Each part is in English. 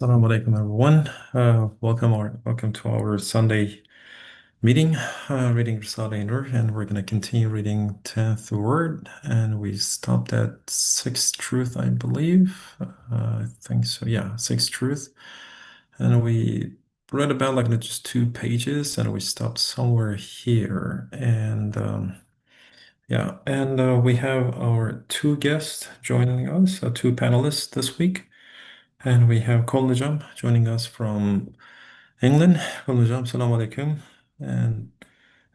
Assalamu alaikum, everyone. Welcome to our Sunday meeting, reading Risale Nur, and we're going to continue reading 10th word, and we stopped at sixth truth, I believe. I think so. Yeah, sixth truth, and we read about like just 2 pages, and we stopped somewhere here, and yeah, and we have our two guests joining us, two panelists this week. And we have Kolnijam joining us from England. Kolnijam, salam alaikum. And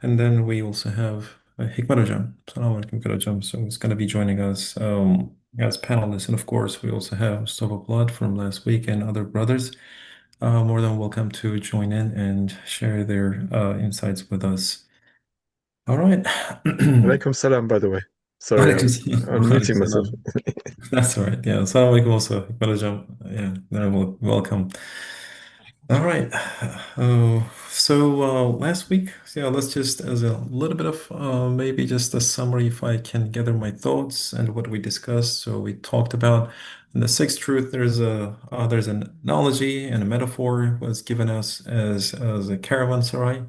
and then we also have Hikmatojam. Salam alaikum, Hikmatojam. So it's going to be joining us as panelists. And of course, we also have Mustafa Blood from last week and other brothers. More than welcome to join in and share their insights with us. All right. Alaikum salam, by the way. Sorry, I Alaikum was salam. Alaikum unmuting myself. salam. That's all right. Yeah. Salam alaikum also. Hikmatojam. Yeah. Welcome. All right. Last week, yeah, let's just as a little bit of maybe just a summary if I can gather my thoughts and what we discussed. So we talked about in the sixth truth, there's an analogy and a metaphor was given us as a caravanserai.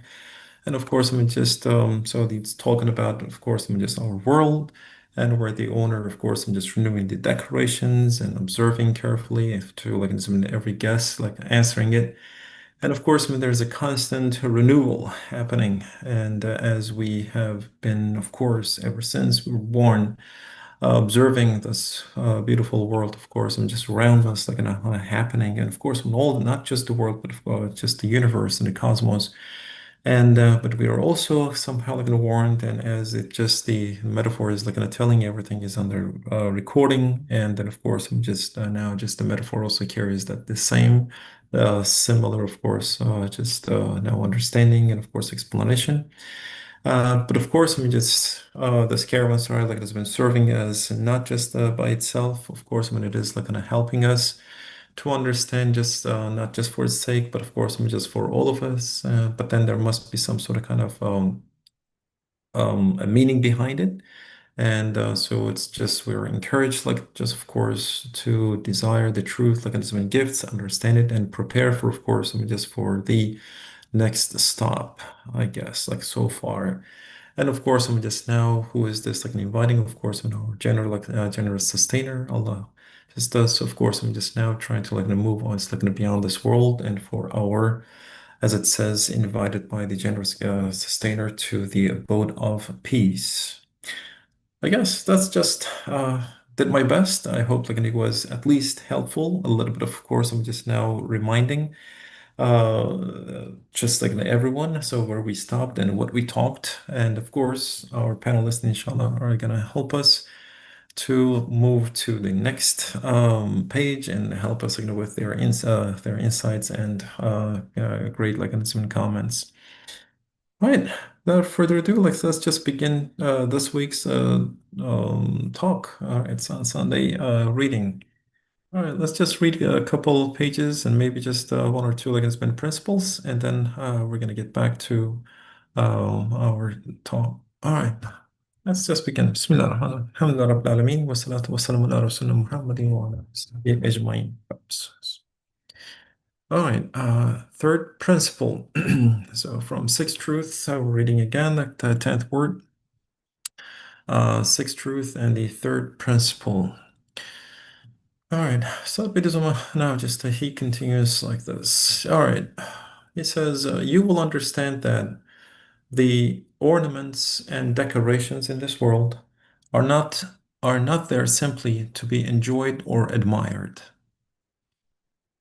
And of course, I mean just so it's talking about, of course, I mean just our world and where the owner, of course, I'm just renewing the decorations and observing carefully if to like every guest, like answering it. And of course, I mean, there's a constant renewal happening. And as we have been, of course, ever since we were born, observing this beautiful world, of course, and just around us, like happening. And of course, when all, not just the world, but just the universe and the cosmos. And but we are also somehow like warned, and as it just the metaphor is like telling everything is under recording, and then of course I'm just now just the metaphor also carries that the same similar, of course, just now understanding and of course explanation. But of course, I mean, just this caravanserai like has been serving as not just by itself. Of course, I mean, it is like kind of helping us to understand just not just for its sake, but of course, I mean, just for all of us. But then there must be some sort of kind of a meaning behind it. And so it's just we're encouraged, like just of course, to desire the truth, like it's been gifts, understand it, and prepare for, of course, I mean, just for the next stop, I guess, like so far. And of course, I'm just now, who is this like inviting, of course, our general like generous sustainer, Allah. Just does, of course, I'm just now trying to like move on, it's like beyond this world and for our, as it says, invited by the generous sustainer to the abode of peace. I guess that's just did my best. I hope like it was at least helpful. A little bit, of course, I'm just now reminding just like everyone. So where we stopped and what we talked, and of course, our panelists, inshallah, are gonna help us to move to the next page and help us, with their insights and great like and some comments. Right. Without further ado, let's just begin this week's talk. It's on Sunday reading. All right, let's just read a couple pages and maybe just one or two like it's been principles, and then we're gonna get back to our talk. All right, let's just begin. Bismillah ar-Rahman ar-Rahim. Alhamdulillah Rabbil Alameen. Wa salatu wa salamu ala Rasulina Muhammadin wa ala alihi ajma'in. All right, third principle. So from sixth truth, we're reading again like the 10th word, sixth truth, and the third principle. All right, so Bidizuma now just he continues like this. All right, he says, you will understand that the ornaments and decorations in this world are not are not there simply to be enjoyed or admired.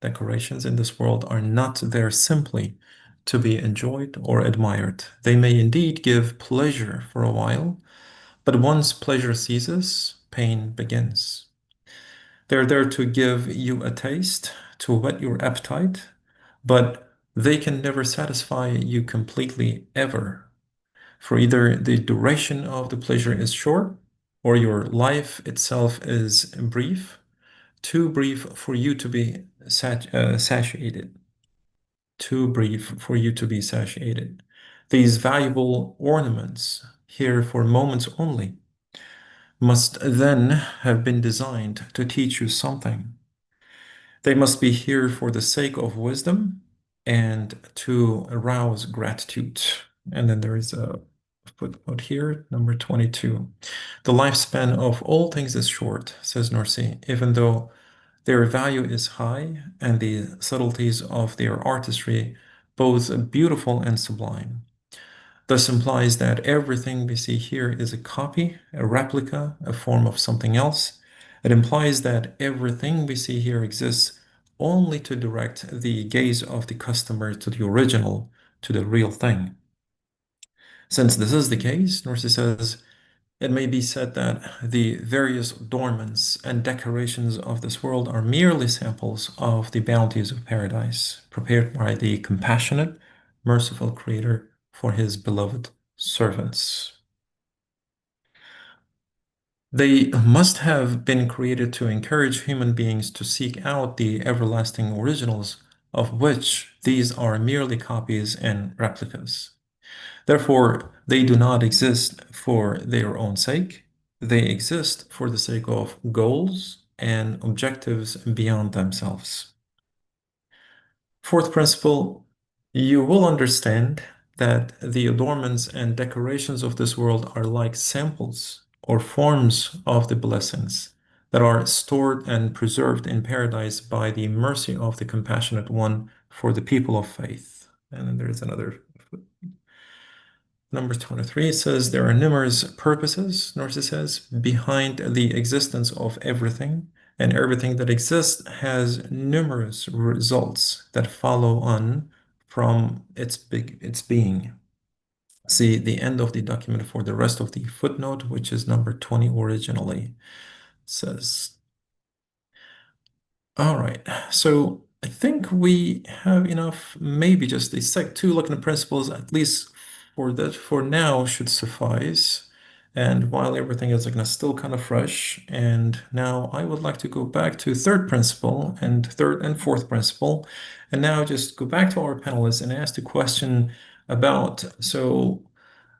Decorations in this world are not there simply to be enjoyed or admired. They may indeed give pleasure for a while, but once pleasure ceases, pain begins. They're there to give you a taste, to whet your appetite, but they can never satisfy you completely ever. For either the duration of the pleasure is short, or your life itself is brief, too brief for you to be satiated. Too brief for you to be satiated. These valuable ornaments, here for moments only, must then have been designed to teach you something. They must be here for the sake of wisdom and to arouse gratitude. And then there is a footnote here, number 22. The lifespan of all things is short, says Norcy, even though their value is high and the subtleties of their artistry both beautiful and sublime. Thus implies that everything we see here is a copy, a replica, a form of something else. It implies that everything we see here exists only to direct the gaze of the customer to the original, to the real thing. Since this is the case, Norsi says, it may be said that the various adornments and decorations of this world are merely samples of the bounties of paradise, prepared by the compassionate, merciful Creator for his beloved servants. They must have been created to encourage human beings to seek out the everlasting originals, of which these are merely copies and replicas. Therefore, they do not exist for their own sake. They exist for the sake of goals and objectives beyond themselves. Fourth principle, you will understand that the adornments and decorations of this world are like samples or forms of the blessings that are stored and preserved in paradise by the mercy of the compassionate one for the people of faith. And then there's another. Number 23 says there are numerous purposes, Narcissus says, behind the existence of everything, and everything that exists has numerous results that follow on from its being. See the end of the document for the rest of the footnote, which is number 20 originally. Says all right, so I think we have enough, maybe just the sec two looking at principles, at least for now should suffice. And while everything is like still kind of fresh, and now I would like to go back to third principle and third and fourth principle, and now just go back to our panelists and ask the question about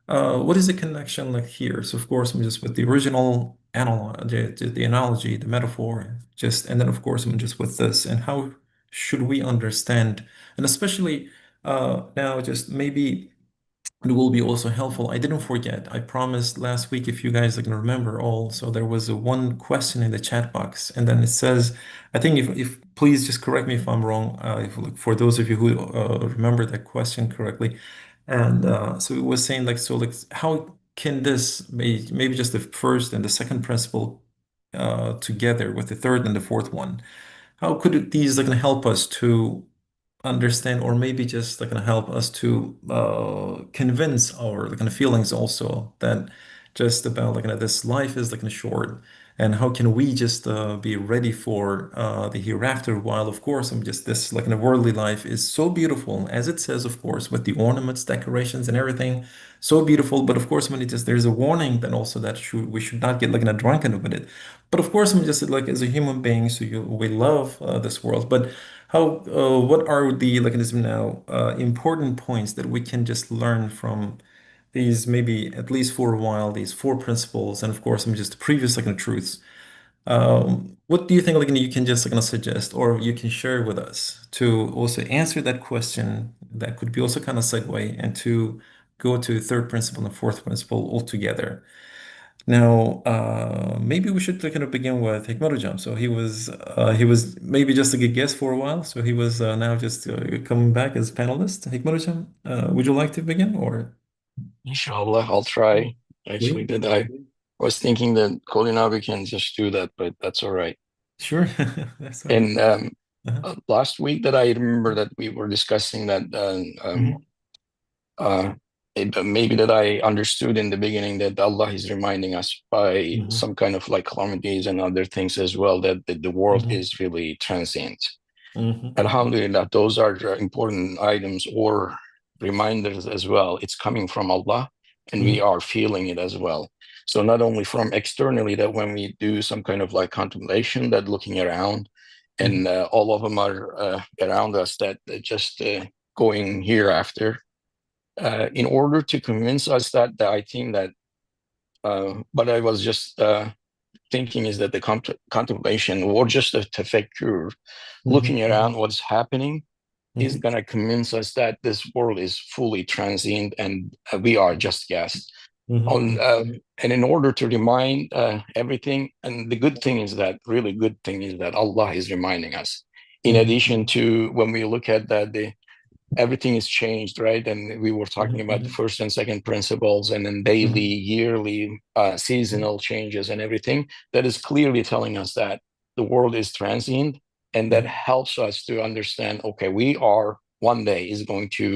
what is the connection like here? So of course, I'm just with the original analog, the analogy, the metaphor, just and then of course I'm just with this and how should we understand, and especially now just maybe it will be also helpful. I didn't forget. I promised last week, if you guys can remember all. So there was a one question in the chat box, and then it says, I think if please just correct me if I'm wrong. For those of you who remember that question correctly, and so it was saying like so like how can this be maybe just the first and the second principle together with the third and the fourth one? How could these like help us to understand, or maybe just like gonna help us to convince our like kind of feelings also that just about like this life is like short, and how can we just be ready for the hereafter? While of course I'm just this like in a worldly life is so beautiful as it says, of course, with the ornaments, decorations, and everything, so beautiful. But of course, when it just there's a warning then also that we should not get like in a drunken with it. But of course, I'm just like as a human being, so we love this world, but what are the mechanism now important points that we can just learn from these maybe at least for a while these four principles and of course I'm just previous like truths. What do you think like you can just like suggest or you can share with us to also answer that question that could be also kind of segue and to go to third principle and fourth principle altogether? Now, maybe we should kind of begin with Hikmarujan. So he was maybe just like a guest for a while. So he was now just coming back as panelist. Hikmarujan, would you like to begin or Inshallah, I'll try. Actually, please? that I was thinking that Kolinabi can just do that, but that's all right. Sure, that's all right. And Uh-huh. last week that I remember that we were discussing that Mhm, uh, maybe that I understood in the beginning that Allah is reminding us by mhm, some kind of like calamities and other things as well that the world mhm, is really transient. mhm, Alhamdulillah, those are important items or reminders as well. It's coming from Allah and we mhm, are feeling it as well. So not only from externally that when we do some kind of like contemplation, that looking around and mhm, all of them are around us that just going hereafter. In order to convince us that I think that, but I was just thinking is that the contemplation or just the tafekkur, Mhm. looking around what's happening, is Mhm. going to convince us that this world is fully transient and we are just guests. Mhm. And in order to remind everything, and the good thing is that, really good thing is that Allah is reminding us. In Mhm. addition to when we look at that, everything is changed, right? And we were talking about the Mhm. first and second principles, and then daily, yearly, seasonal changes and everything. That is clearly telling us that the world is transient, and that helps us to understand, okay, we are one day is going to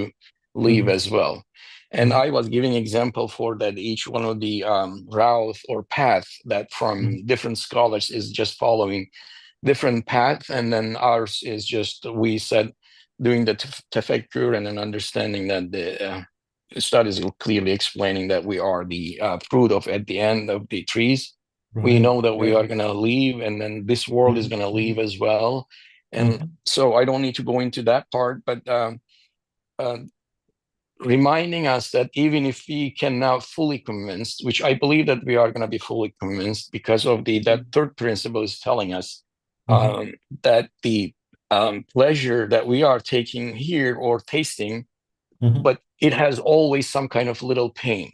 leave as well. And I was giving example for that each one of the route or path that from different scholars is just following different path, and then ours is just, we said, doing the tafekkur and then understanding that the studies are clearly explaining that we are the fruit of at the end of the trees. We Right. know that we Right. are going to leave, and then this world is going to leave as well. And Mhm. so I don't need to go into that part, but uh, reminding us that even if we can now fully convinced, which I believe that we are going to be fully convinced because of that third principle is telling us Mhm. that the pleasure that we are taking here or tasting, Mhm. but it has always some kind of little pain.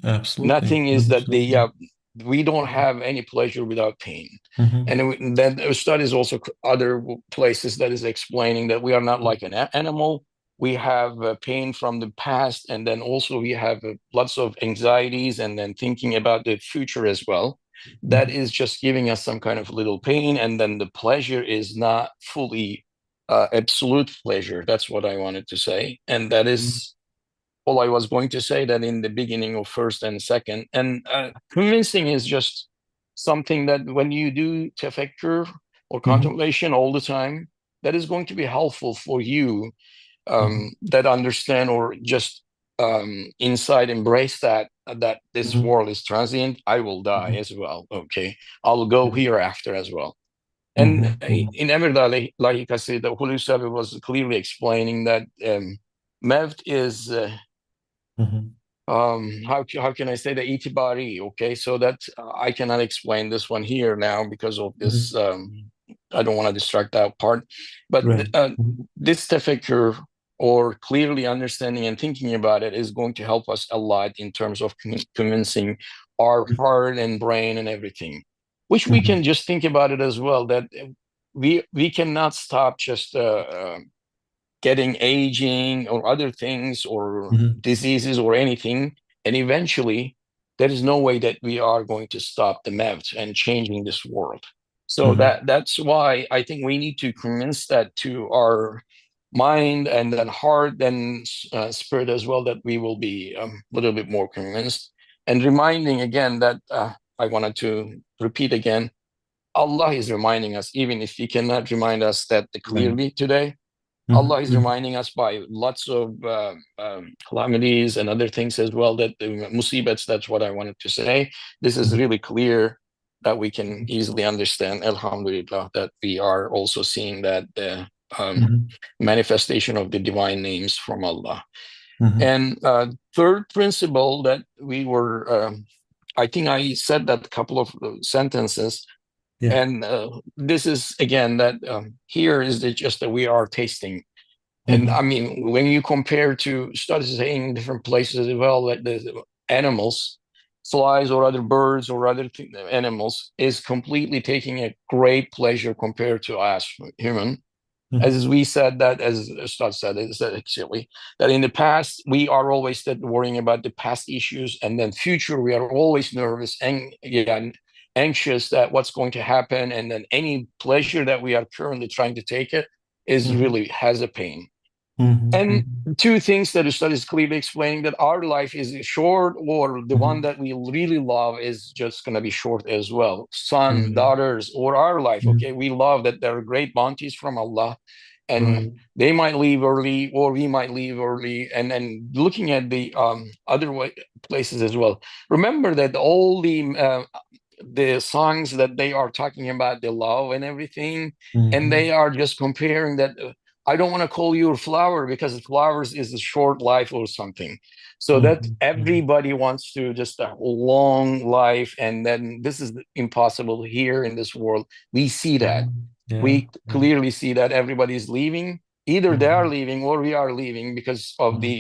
Absolutely. Nothing is that Absolutely. we don't have any pleasure without pain. Mhm. And then studies also other places that is explaining that we are not like an animal. We have pain from the past, and then also we have lots of anxieties, and then thinking about the future as well. That Mhm. is just giving us some kind of little pain, and then the pleasure is not fully absolute pleasure. That's what I wanted to say, and that Mhm. is all I was going to say, that in the beginning of first and second. And convincing is just something that when you do tefekkür or Mhm. contemplation all the time, that is going to be helpful for you, Mhm. that understand or just inside embrace that this Mhm. world is transient. I will die Mhm. as well. Okay, I'll go Mhm. hereafter as well. And Mhm. Mhm. in Emirdağ, like I said, the Hulusi was clearly explaining that Mevt is Mhm. how can I say the itibari? Okay, so that I cannot explain this one here now because of this. Mhm. I don't want to distract that part, but Right. Mhm. this tefekkür or clearly understanding and thinking about it is going to help us a lot in terms of convincing our heart and brain and everything, which we Mhm. can just think about it as well, that we cannot stop just getting aging or other things or Mhm. diseases or anything. And eventually, there is no way that we are going to stop the MEVs and changing this world. So Mhm. that's why I think we need to convince that to our mind and then heart and spirit as well, that we will be a little bit more convinced. And reminding again that I wanted to repeat again, Allah is reminding us, even if He cannot remind us that Right. clearly today, Allah Mhm. is Mhm. reminding us by lots of calamities and other things as well, that the musibats, that's what I wanted to say. This is Mhm. really clear that we can easily understand, alhamdulillah, that we are also seeing that the Mhm. manifestation of the divine names from Allah. Mhm. And third principle that we were, I think I said that couple of sentences, Yeah. and this is again that here is just that we are tasting. And I Mhm. mean, when you compare to studies saying in different places as well, that the animals, flies or other birds or other animals, is completely taking a great pleasure compared to us human. Mhm. As we said, that as Ustad said, is that actually that in the past we are always worrying about the past issues, and then future we are always nervous and yeah, anxious that what's going to happen, and then any pleasure that we are currently trying to take it is Mhm. really has a pain. Mhm. And Mhm. two things that the study is clearly explaining, that our life is short, or the one Mhm. that we really love is just going to be short as well. Son, Right. daughters, or our life. Okay, Mhm. we love that there are great bounties from Allah, and Right. they might leave early, or we might leave early. And then looking at the other places as well. Remember that all the songs that they are talking about the love and everything, and Mhm. they are just comparing that. I don't want to call you a flower because flowers is a short life or something. So that Mhm, mhm, everybody wants to just a long life, and then this is impossible here in this world. We see that. mhm. Yeah, We yeah. clearly see that everybody's leaving. Either they are Mhm, leaving or we are leaving because of mhm, the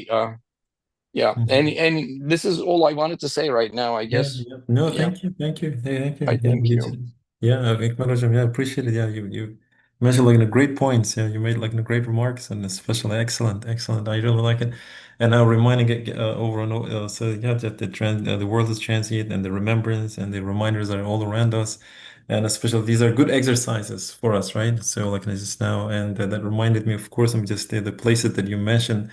yeah. mhm. And this is all I wanted to say right now, I Yeah, guess. yeah. No, Yeah, thank you, thank you, hey, thank you. I Yeah, thank you you. too. Yeah, acknowledge them. Yeah, appreciate it. Yeah, you mentioned like the great points. Yeah, you made like the great remarks, and especially excellent, excellent. I really like it. And now reminding it over and over. So yeah, that the world is transient, and the remembrance and the reminders are all around us, and especially these are good exercises for us, right? So like just now, and that reminded me, of course, I'm just the places that you mentioned.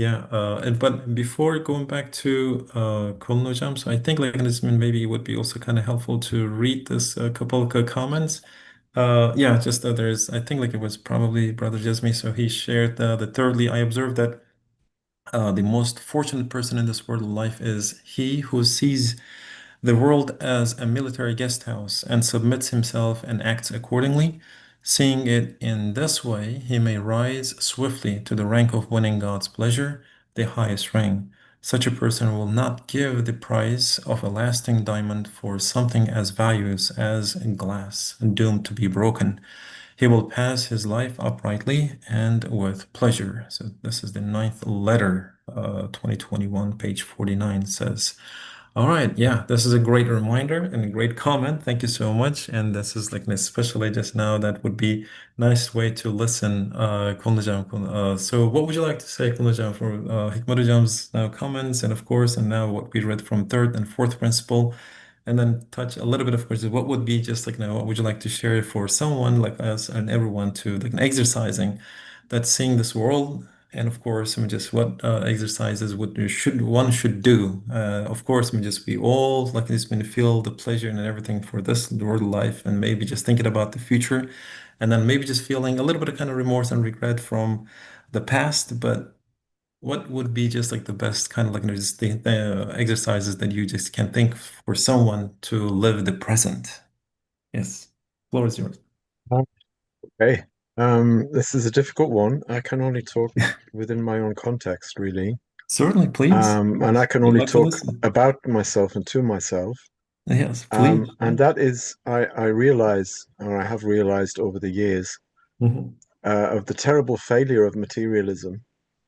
Yeah, and but before going back to Kolnojam, so I think like this maybe it would be also kind of helpful to read this couple of comments. Yeah, just there's I think like it was probably Brother Jasmi, so he shared the thirdly, I observed that the most fortunate person in this world of life is he who sees the world as a military guest house and submits himself and acts accordingly. Seeing it in this way, he may rise swiftly to the rank of winning God's pleasure, the highest rank. Such a person will not give the price of a lasting diamond for something as valueless as glass, doomed to be broken. He will pass his life uprightly and with pleasure. So this is the ninth letter, 2021, page 49 says. All right, yeah, this is a great reminder and a great comment. Thank you so much. And this is like especially just now that would be nice way to listen, Kulnajam. So what would you like to say, Kulnajam, for Hikmatajam's now comments and of course, and now what we read from third and fourth principle, and then touch a little bit of course, what would be just like now, what would you like to share for someone like us and everyone to like exercising that seeing this world and of course, I mean, just what exercises would should one should do. Of course, I mean, just we all like this, been feel the pleasure and everything for this world life, and maybe just thinking about the future, and then maybe just feeling a little bit of kind of remorse and regret from the past. But what would be just like the best kind of like just the exercises that you just can think for someone to live the present? Yes, floor is yours. Okay. This is a difficult one. I can only talk within my own context, really. Certainly, please. And I can We'd only like to talk listen. about myself and to myself. Yes, please. And that is, I realize, or I have realized over the years, Mhm. of the terrible failure of materialism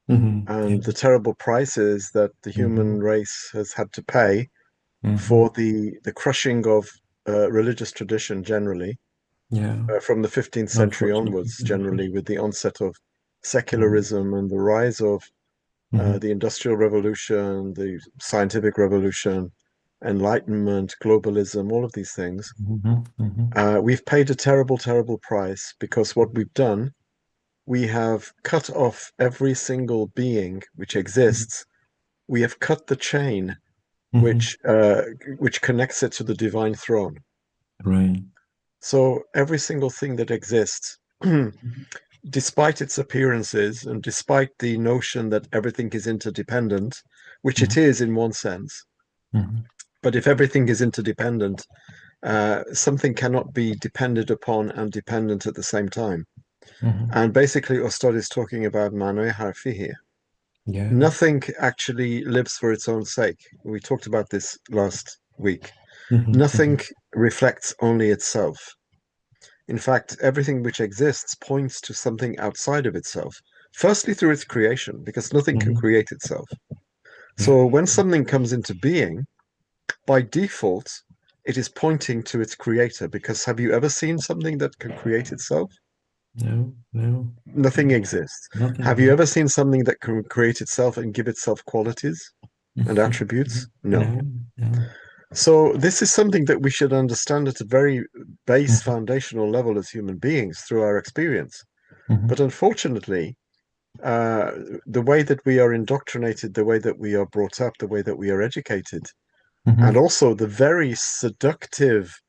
Mhm. Yeah. and the terrible prices that the human Mhm. race has had to pay for Mhm. the crushing of religious tradition generally, Yeah. from the 15th century Unfortunately. onwards, generally with the onset of Mhm. secularism and the rise of Mhm. the Industrial Revolution, the Scientific Revolution, Enlightenment, globalism, all of these things. Mhm. Mhm. We've paid a terrible, terrible price because what we've done, we have cut off every single being which exists. We have cut the chain Mhm. which connects it to the divine throne. Right. So every single thing that exists, Mhm. despite its appearances and despite the notion that everything is interdependent, which it Mhm. is in one sense, Mhm. but if everything is interdependent, something cannot be depended upon and dependent at the same time. Mhm. And basically, Ustad is talking about manoy harfi here. Yeah. Nothing actually lives for its own sake. We talked about this last week. Mhm. Nothing Mhm. reflects only itself. In fact, everything which exists points to something outside of itself. Firstly, through its creation, because nothing can Mhm. create itself. Yeah. So when something comes into being, by default, it is pointing to its creator. Because have you ever seen something that can create itself? No. No. Nothing No. exists. Nothing. Have you ever seen something that can create itself and give itself qualities and attributes? No. No. No. So this is something that we should understand at a very base Mhm. foundational level as human beings through our experience. But Mhm. unfortunately, uh, the way that we are indoctrinated, the way that we are brought up, the way that we are educated, and Mhm. also the very seductive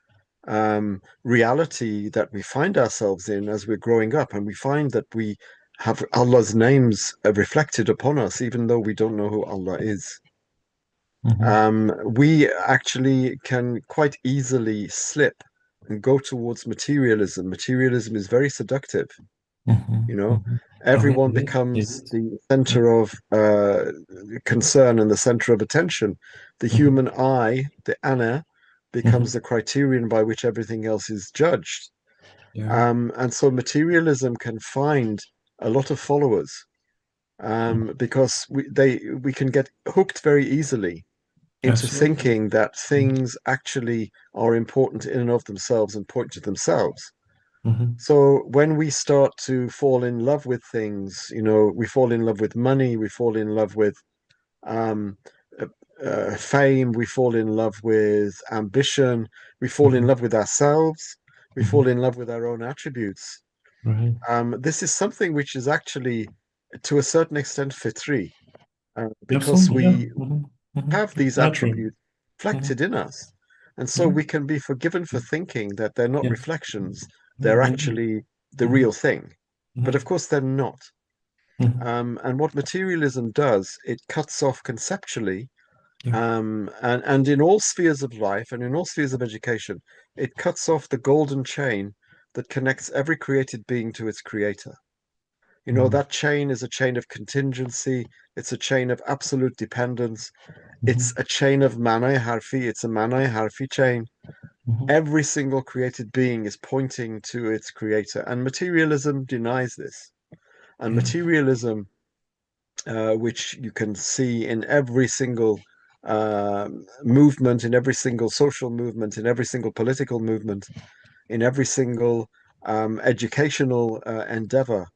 reality that we find ourselves in as we're growing up, and we find that we have Allah's names reflected upon us, even though we don't know who Allah is. Mhm. We actually can quite easily slip and go towards materialism. Materialism is very seductive. Mhm. You know, Mhm. Oh, yeah, everyone it is. It becomes is. the Yeah. center of concern and the center of attention. The Mhm. human eye, the ana, becomes Mhm. the criterion by which everything else is judged. Yeah. And so materialism can find a lot of followers Mhm. because we can get hooked very easily into Absolutely. thinking that Mhm. things actually are important in and of themselves and point to themselves. Mhm. So when we start to fall in love with things, we fall in love with money, we fall in love with um, uh, fame, we fall in love with ambition, we fall in Mhm. love with ourselves, we fall Mhm. in love with our own attributes. Right. This is something which is actually, to a certain extent, fitri, because Absolutely. Yeah. we Mhm. Mhm. have these Natural. attributes Mhm. reflected in us. And so Yeah. we can be forgiven for thinking that they're not Yeah. reflections, Yeah. they're Indeed. actually the real Mhm. thing. But of Mhm. course, they're not. Mhm. And what materialism does, it cuts off conceptually, Yeah. and in all spheres of life and in all spheres of education, it cuts off the golden chain that connects every created being to its creator. Mhm. That chain is a chain of contingency, it's a chain of absolute dependence, it's Mhm. a chain of manai harfi, it's a manai harfi chain. Mhm. Every single created being is pointing to its creator, and materialism denies this. And Yeah. materialism, which you can see in every single movement, in every single social movement, in every single political movement, in every single educational endeavor,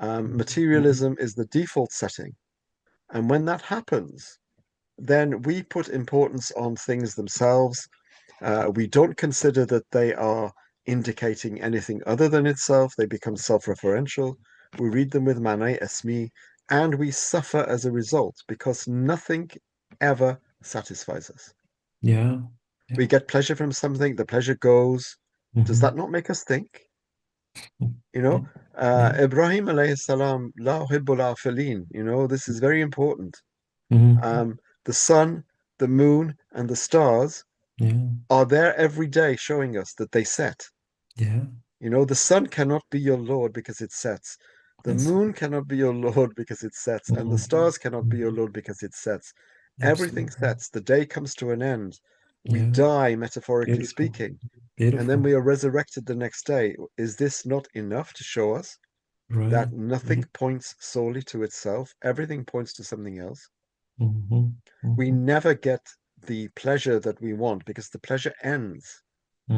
Mhm. materialism is the default setting. And when that happens, then we put importance on things themselves. We don't consider that they are indicating anything other than itself. They become self-referential. We read them with Manet Esmi, and we suffer as a result because nothing ever satisfies us. Yeah. We Yeah. get pleasure from something, the pleasure goes. Does that Mhm. not make us think? You Yeah. know, Yeah. Ibrahim alayhi salam, la uhibbul afilin. This is very important. Mhm. The sun, the moon, and the stars Yeah. are there every day showing us that they set. Yeah. The sun cannot be your Lord because it sets. The That's moon cannot be your Lord because it sets. And the mhm. stars cannot be your Mhm. Lord because it sets. Everything Absolutely. sets. The day comes to an end. We Yeah. die, metaphorically Beautiful. speaking, and then Beautiful. we are resurrected the next day. Is this not enough to show us Right. that nothing Right. points solely to itself? Everything points to something else. Mhm. We Mhm. never get the pleasure that we want because the pleasure ends.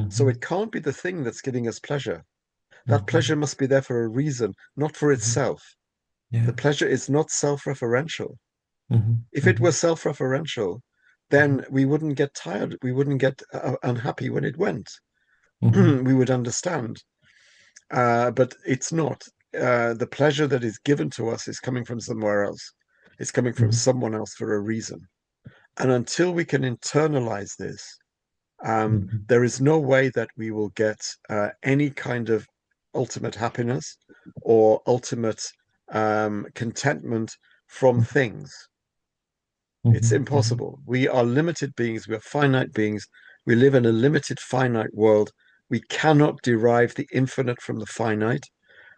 So it Mhm. can't be the thing that's giving us pleasure. That pleasure Mhm. must be there for a reason, not for Mhm. itself. The Yeah. pleasure is not self-referential. Mhm. If it were Mhm. self-referential, Mhm. then we wouldn't get tired. We wouldn't get unhappy when it went. Mhm. We would understand. But it's not. The pleasure that is given to us is coming from somewhere else. It's coming from Mhm. someone else for a reason. And until we can internalize this, Mhm. there is no way that we will get any kind of ultimate happiness or ultimate contentment from things. It's Mhm. Mhm. impossible. We are limited beings. We are finite beings. We live in a limited, finite world. We cannot derive the infinite from the finite.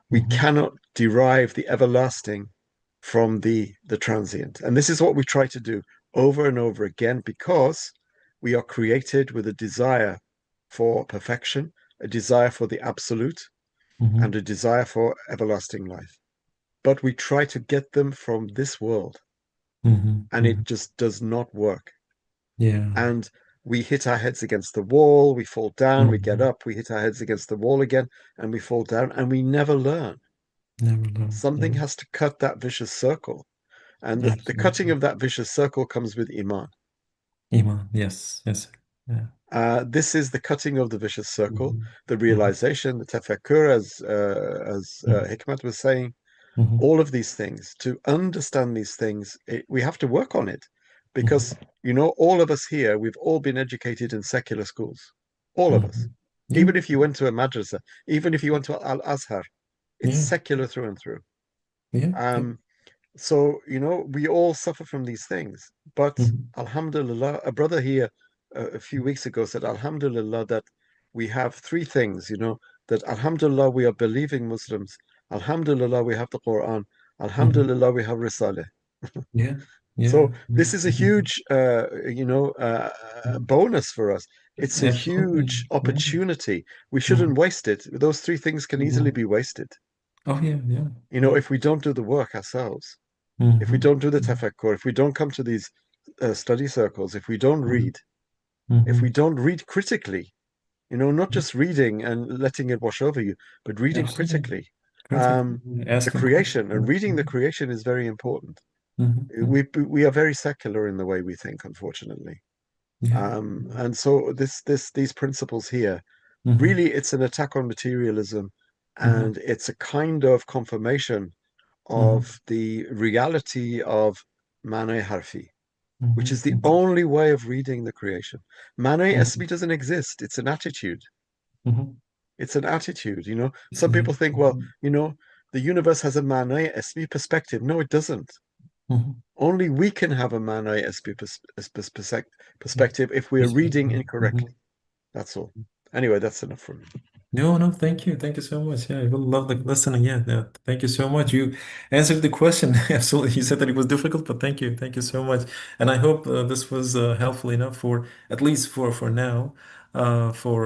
We Mhm. cannot derive the everlasting from the transient. And this is what we try to do over and over again because we are created with a desire for perfection, a desire for the absolute, and Mhm. a desire for everlasting life. But we try to get them from this world, Mhm. and it Mhm. just does not work. Yeah. And we hit our heads against the wall, we fall down, we get Mhm. up, we hit our heads against the wall again, and we fall down, and we never learn. Never learn. Something Yeah. has to cut that vicious circle. And the cutting Absolutely. of that vicious circle comes with Iman. Iman. Yes. Yes. Yeah. This is the cutting of the vicious circle, Mhm. the Mhm. realization, the tefakkur, as Mhm. Hikmat was saying, Mhm. all of these things. To understand these things, we have to work on it because, Mhm. all of us here, we've all been educated in secular schools. All of us. Mhm. Yeah. Even if you went to a madrasa, even if you went to Al Azhar, it's Yeah. secular through and through. Yeah. Yeah. Um, So, we all suffer from these things. But Mhm. Alhamdulillah, a brother here a few weeks ago said, Alhamdulillah, that we have three things, that Alhamdulillah, we are believing Muslims. Alhamdulillah, we have the Quran. Mhm. Alhamdulillah, we have Risaleh. Yeah. Yeah. So this is a huge, bonus for us. It's a Absolutely. huge Yeah. opportunity. We shouldn't Mhm. waste it. Those three things can easily Mhm. be wasted. Oh yeah. Yeah. If we don't do the work ourselves, if we Mhm. don't do the tafakkur, if we don't come to these study circles, if we don't Mhm. read, if we Mhm. don't read critically, not Yeah. just reading and letting it wash over you, but reading Absolutely. critically. Critic. The Asking creation and questions. reading the creation is very important. Mhm. Mhm. We are very secular in the way we think, unfortunately. Yeah. And so these principles here, Mhm. really, it's an attack on materialism, Mhm. and it's a kind of confirmation Mhm. of the reality of Mane Harfi, which is Mhm. the Mhm. only way of reading the creation. Mane Mhm. Esmi doesn't exist. It's an attitude. Mhm. It's an attitude. It's Some people me. think, well, the universe has a Mane Esmi perspective. No, it doesn't. Mhm. Only we can have a Mane Esmi perspective if we are reading incorrectly. Mhm. That's all. Anyway, that's enough from me. No, no, thank you. Thank you so much. Yeah, I really love like listening. Yeah, yeah. Thank you so much. You answered the question. Absolutely. You said that it was difficult, but thank you. Thank you so much. And I hope this was helpful enough for at least for now. For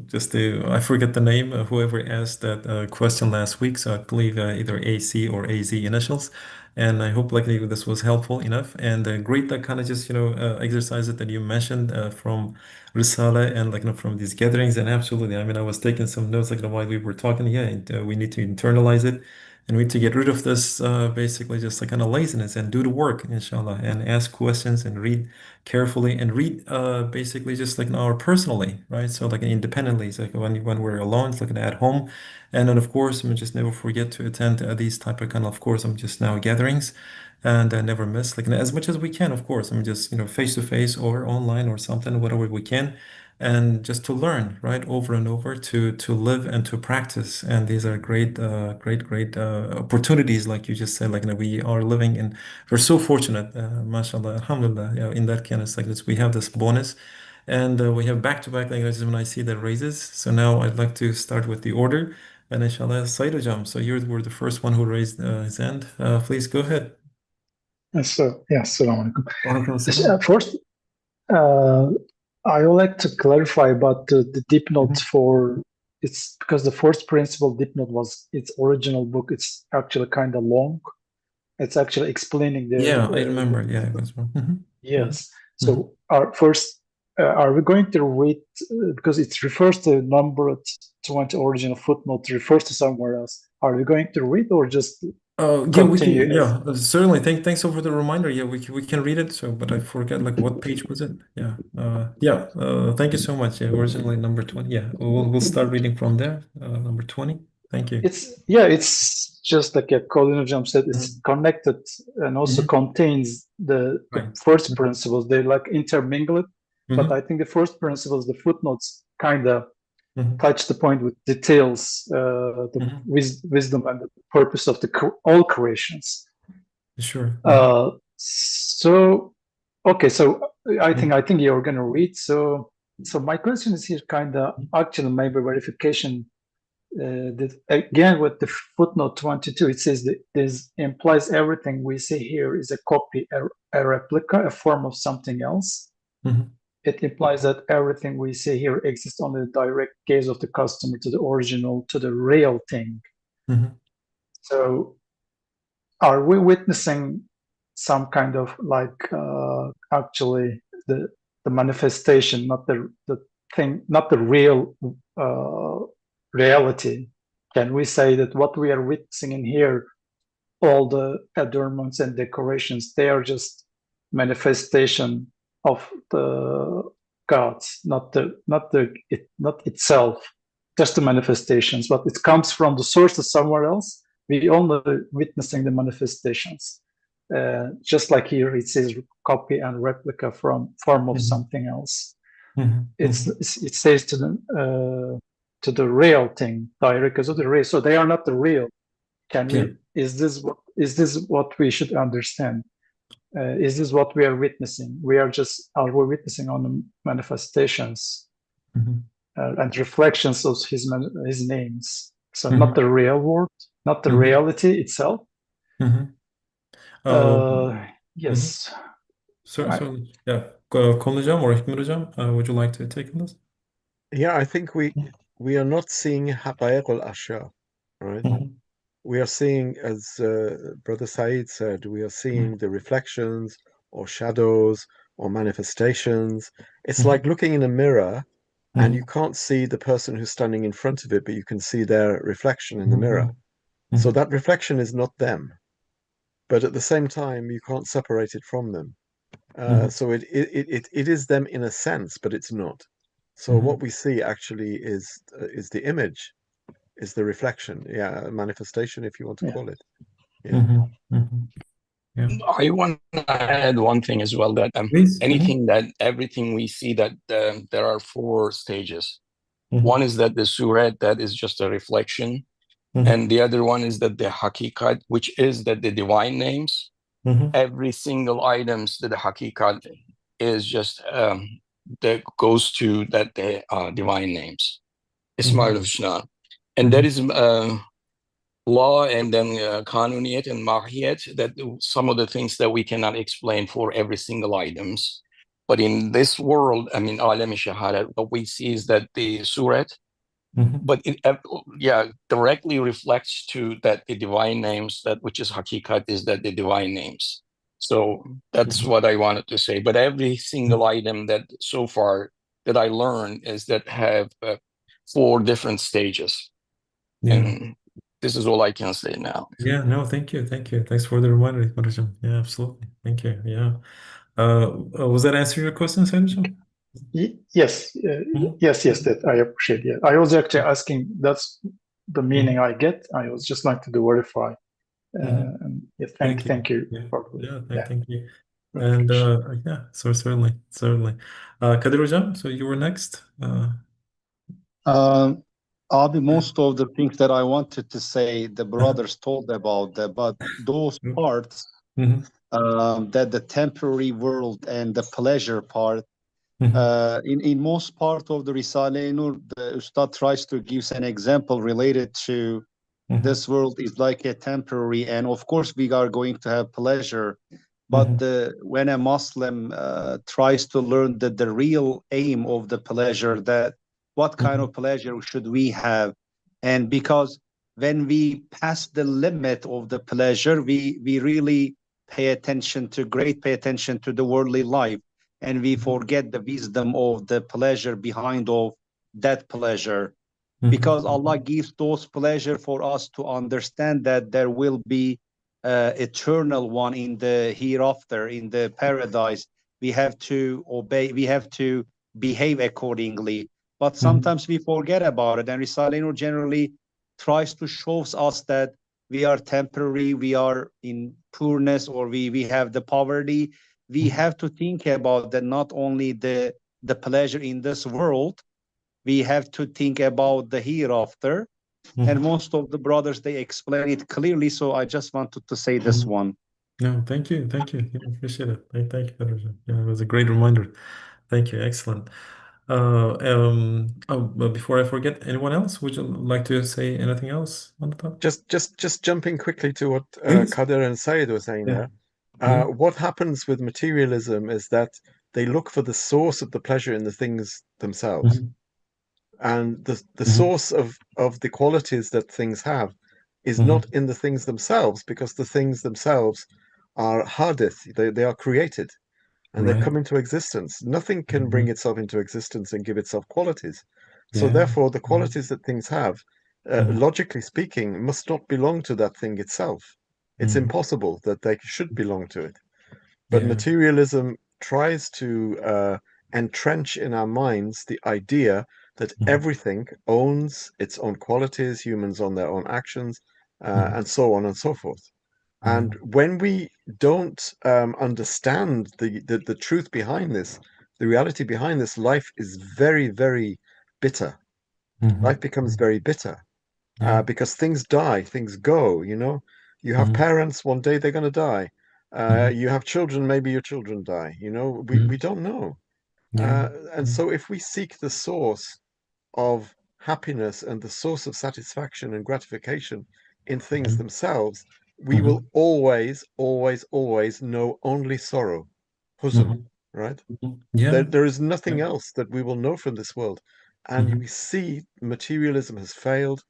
just the I forget the name, whoever asked that question last week. So I believe either AC or AZ initials. And I hope likely this was helpful enough and great that kind of just exercise that you mentioned from Risala and from these gatherings. And absolutely, I mean, I was taking some notes while we were talking. Yeah, and, we need to internalize it, and we need to get rid of this basically just kind of laziness and do the work, inshallah, and ask questions and read carefully and read basically just our personally, right? So independently, it's like when we're alone, it's at home, and then of course, I mean, just never forget to attend these type of course, I'm just now gatherings and never miss as much as we can, of course. I mean, just face to face or online or something, whatever we can, and just to learn, right, over and over, to live and to practice. And these are great, great opportunities, like you just said. We are living in. We're so fortunate, mashallah, alhamdulillah. In that kind of this, we have this bonus, and we have back to back. This is when I see the raises. So now I'd like to start with the order. And inshallah, Sayyid Jam. So you were the first one who raised his hand. Please go ahead. So, yeah, assalamu alaikum. Walaikum salam. First, uh, I would like to clarify about the deep note Mhm. for it's because the first principle deep note was its original book. It's actually kind of long. It's actually explaining Yeah, I the remember. Yeah, it was one. Mhm. Yeah. yes. Mhm. So our first, are we going to read because it refers to number 20 original footnote refers to somewhere else? Are we going to read or just Oh, yeah, we continue can. as Yeah, certainly. Thanks over the reminder. Yeah, we can read it. So, but I forget what page was it? Yeah. Yeah. Thank you so much. Yeah, originally number 20. Yeah, we'll start reading from there. Number 20. Thank you. it's just like a Colin Jump said, it's Mhm. connected and also Mhm. contains the Right. first principles. They like intermingle it, but Mhm. I think the first principles, the footnotes, kind of Mhm. touch the point with details, the Mhm. wisdom and the purpose of all creations. Sure. Mhm. So okay, so I think Mhm. you're gonna read. So my question is here, kind of actually maybe verification that again with the footnote 22 it says that this implies everything we see here is a copy, a replica, a form of something else. Mhm. It implies that everything we see here exists on the direct gaze of the customer to the original, to the real thing. Mhm. So are we witnessing some kind of actually the manifestation, not the thing, not the real uh, reality? Can we say that what we are witnessing in here, all the adornments and decorations, they are just manifestation of the gods, not itself, just the manifestations, but it comes from the source of somewhere else. We only witnessing the manifestations. Just like here, it says copy and replica from form of Mhm. something else. Mhm. Mhm. It says to the real thing, direct as of the real. So they are not the real. Can Yeah. we? Is this what we should understand? Is this what we are witnessing? Are we witnessing on the manifestations Mhm. and reflections of his names? So not Mhm. the real world. not the Mhm. reality itself. Mhm. Yes. So yeah, Konal hocam or Hikmet hocam, would you like to take on this? Yeah, I think we are not seeing حقائق الأشياء, right? Mhm. We are seeing, as Brother Said said, we are seeing the reflections or shadows or manifestations. It's like looking in a mirror and you can't see the person who's standing in front of it, but you can see their reflection in the mirror. So that reflection is not them, but at the same time, you can't separate it from them. So it is them in a sense, but it's not. So what we see actually is the image, is the reflection, yeah, a manifestation, if you want to Yeah. call it. Yeah. Yeah. I want to add one thing as well, that Please. everything we see, that there are 4 stages. Mhm. One is that the surat, that is just a reflection. Mhm. And the other one is that the hakikat, which is that the divine names. Every single items that the hakikat is just that goes to that the divine names. Ismail Husna. And that is law, and then kanuniyat and mahiyat, that some of the things that we cannot explain for every single items. But in this world, I mean, alam shahada, what we see is that the surat, but it directly reflects to that the divine names, that which is hakikat, is that the divine names. So that's what I wanted to say. But every single item that so far that I learned is that have 4 different stages. Yeah. And this is all I can say now. Yeah, no, thank you. Thank you. Thanks for the reminder, Hikmet hocam. Yeah, absolutely. Thank you. Yeah. Was that answer your question, Sayın hocam? Yes, yes, that I appreciate. Yeah, I was actually asking. That's the meaning I get. I was just like to verify. And yes, thank you. Yeah, For, thank you. really And appreciate. yeah, so certainly. Kadir hocam, so you were next. Abi, most of the things that I wanted to say, the brothers told about that, but those parts, that the temporary world and the pleasure part, in most part of the Risale-i Nur, the Ustad tries to give an example related to this world is like a temporary, and of course we are going to have pleasure. But when a Muslim tries to learn the real aim of the pleasure, that what kind of pleasure should we have? And because when we pass the limit of the pleasure, we really pay attention to the worldly life, and we forget the wisdom of the pleasure behind of that pleasure. Because Allah gives those pleasure for us to understand that there will be eternal one in the hereafter, in the paradise. We have to obey, we have to behave accordingly. But sometimes we forget about it, and Risale-i Nur generally tries to show us that we are temporary, we are in poorness, or we have the poverty. We have to think about that, not only the pleasure in this world, we have to think about the hereafter. And most of the brothers, they explain it clearly. So I just wanted to say this one. No, thank you. Yeah, appreciate it. Thank you, Kadir hocam. Yeah, it was a great reminder. Thank you. Excellent. But before I forget, anyone else? Would you like to say anything else on the top? Just jumping quickly to what Please. Kader and Said were saying Yeah. there. What happens with materialism is that they look for the source of the pleasure in the things themselves. And the source of the qualities that things have is not in the things themselves, because the things themselves are hadith, they are created and they Right. come into existence. Nothing can bring itself into existence and give itself qualities. So Yeah. therefore, the qualities that things have, logically speaking, must not belong to that thing itself. It's impossible that they should belong to it. But Yeah. materialism tries to entrench in our minds the idea that everything owns its own qualities, humans own their own actions, and so on and so forth. And when we don't understand the truth behind this, the reality behind this, life is very, very bitter. Life becomes very bitter Yeah. because things die, things go, you know. You have parents, one day they're going to die. You have children, maybe your children die, you know. We don't know. Yeah. And so if we seek the source of happiness and the source of satisfaction and gratification in things themselves, we will always, always, always know only sorrow, huzn, right? Yeah. There is nothing else that we will know from this world. And we see materialism has failed.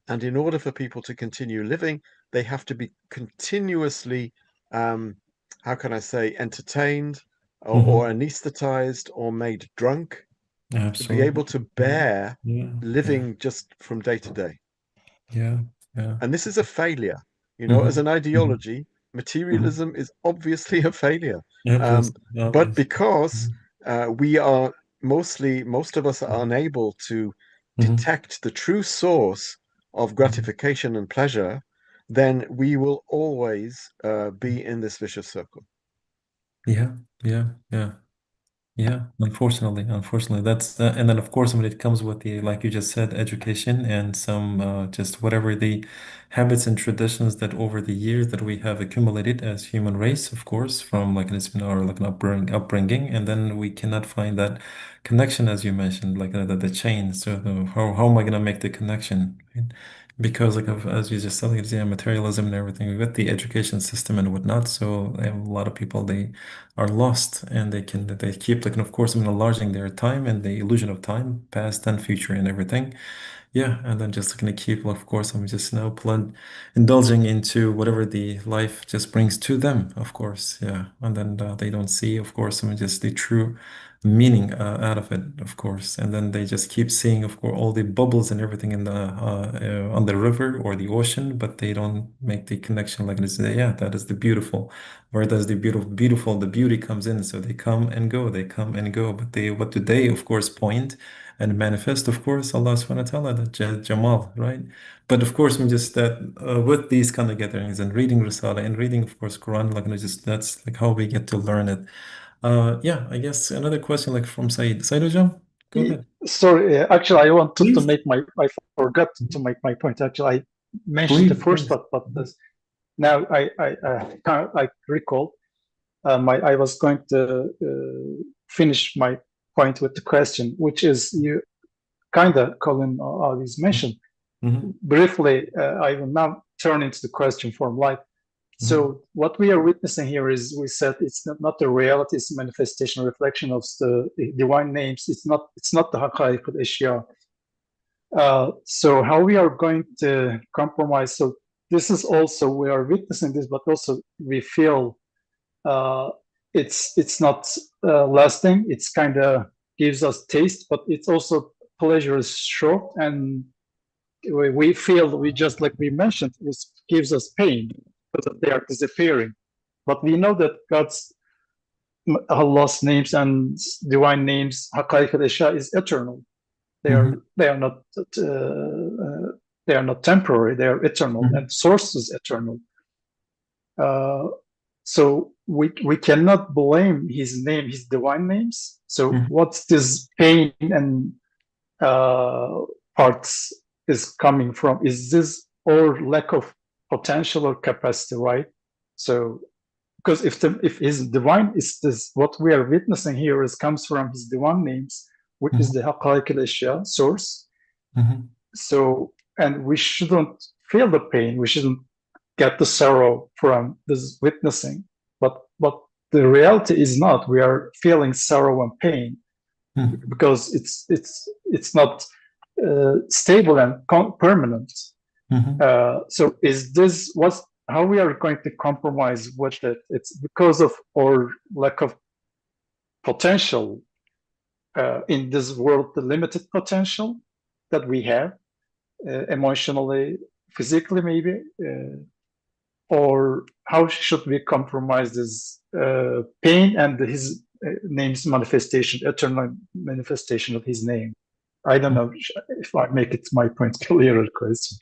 And in order for people to continue living, they have to be continuously, how can I say, entertained or anesthetized or made drunk to be able to Absolutely. bear Yeah. living just from day to day. Yeah. Yeah. And this is a failure. You know, as an ideology, Mhm. materialism is obviously a failure. Obvious. But Obvious. because we are most of us are unable to detect the true source of gratification and pleasure, then we will always be in this vicious circle. Yeah. Yeah. Yeah. Yeah, unfortunately, that's and then of course when it comes with the like you just said, education and some just whatever the habits and traditions that over the years that we have accumulated as human race, of course, from like it's been our like an upbringing, and then we cannot find that connection as you mentioned, like the chain. So how am I gonna make the connection? Right? Because like as you just said, like, yeah, materialism and everything, we got the education system and whatnot. So a lot of people they are lost and they keep like and of course enlarging their time and the illusion of time past and future and everything, yeah, and then just gonna keep of course I'm just now indulging into whatever the life just brings to them, of course, yeah, and then they don't see of course I mean just the true meaning out of it, of course, and then they just keep seeing of course all the bubbles and everything in the on the river or the ocean, but they don't make the connection like this, yeah, that is the beautiful. Where does the the beauty comes in? So they come and go, they come and go. But they, what do they, of course, point and manifest? Of course, Allah subhanahu wa ta'ala, the Jamal, right? But of course, we just that with these kind of gatherings and reading Risala and reading, of course, Quran, like just that's like how we get to learn it. Yeah, I guess another question like from Said. Said Hujam, go ahead. Sorry, actually, I wanted to Please. make I forgot to make my point. Actually, I mentioned the Please, first please. part, but now I recall I was going to finish my point with the question, which is you kind of, Colin, always mentioned. Briefly, I will now turn into the question form. Like, so what we are witnessing here is, we said it's not the reality, it's a manifestation, reflection of the divine names. It's not the haqa'iq al-ashya. So how we are going to compromise? So this is also, we are witnessing this, but also we feel it's not lasting. It's kind of gives us taste, but it's also pleasure is short, and we feel, we just like we mentioned, it gives us pain because they are disappearing. But we know that God's Allah's names and divine names, Haqaiq al-Isha, is eternal. They are not they are not temporary. They are eternal, and source is eternal. So we cannot blame his name, his divine names. So what's this pain and parts is coming from? Is this or lack of potential or capacity, right? So because if his divine is this, what we are witnessing here is comes from his divine names, which is the Haqaiq al-Ashya source. So, and we shouldn't feel the pain. We shouldn't get the sorrow from this witnessing. But the reality is not. We are feeling sorrow and pain because it's not stable and permanent. So is this what's how we are going to compromise with it? It's because of our lack of potential in this world, the limited potential that we have emotionally, physically, maybe. Or how should we compromise this pain and his name's manifestation, eternal manifestation of his name? I don't know if I make it my point clearer, question.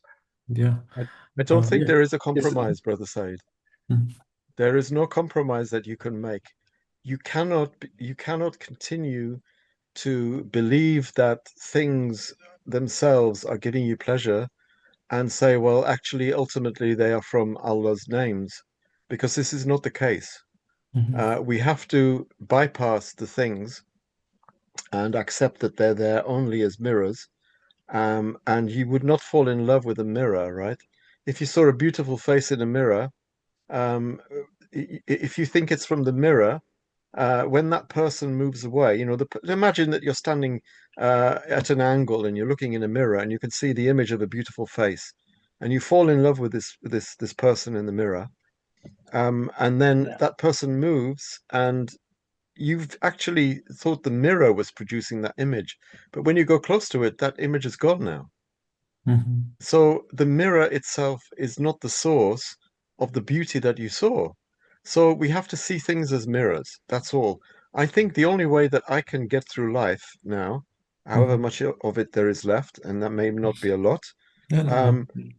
Yeah. I don't think Yeah. there is a compromise, Brother Said. There is no compromise that you can make. You cannot continue to believe that things themselves are giving you pleasure and say, well, actually, ultimately, they are from Allah's names, because this is not the case. We have to bypass the things and accept that they're there only as mirrors. And you would not fall in love with a mirror, right? if you saw a beautiful face in a mirror, if you think it's from the mirror, when that person moves away, imagine that you're standing at an angle and you're looking in a mirror and you can see the image of a beautiful face, and you fall in love with this person in the mirror, and then that person moves, and you've actually thought the mirror was producing that image, but when you go close to it, that image is gone now. So the mirror itself is not the source of the beauty that you saw. So we have to see things as mirrors. That's all. I think the only way that I can get through life now, however much of it there is left, and that may not be a lot,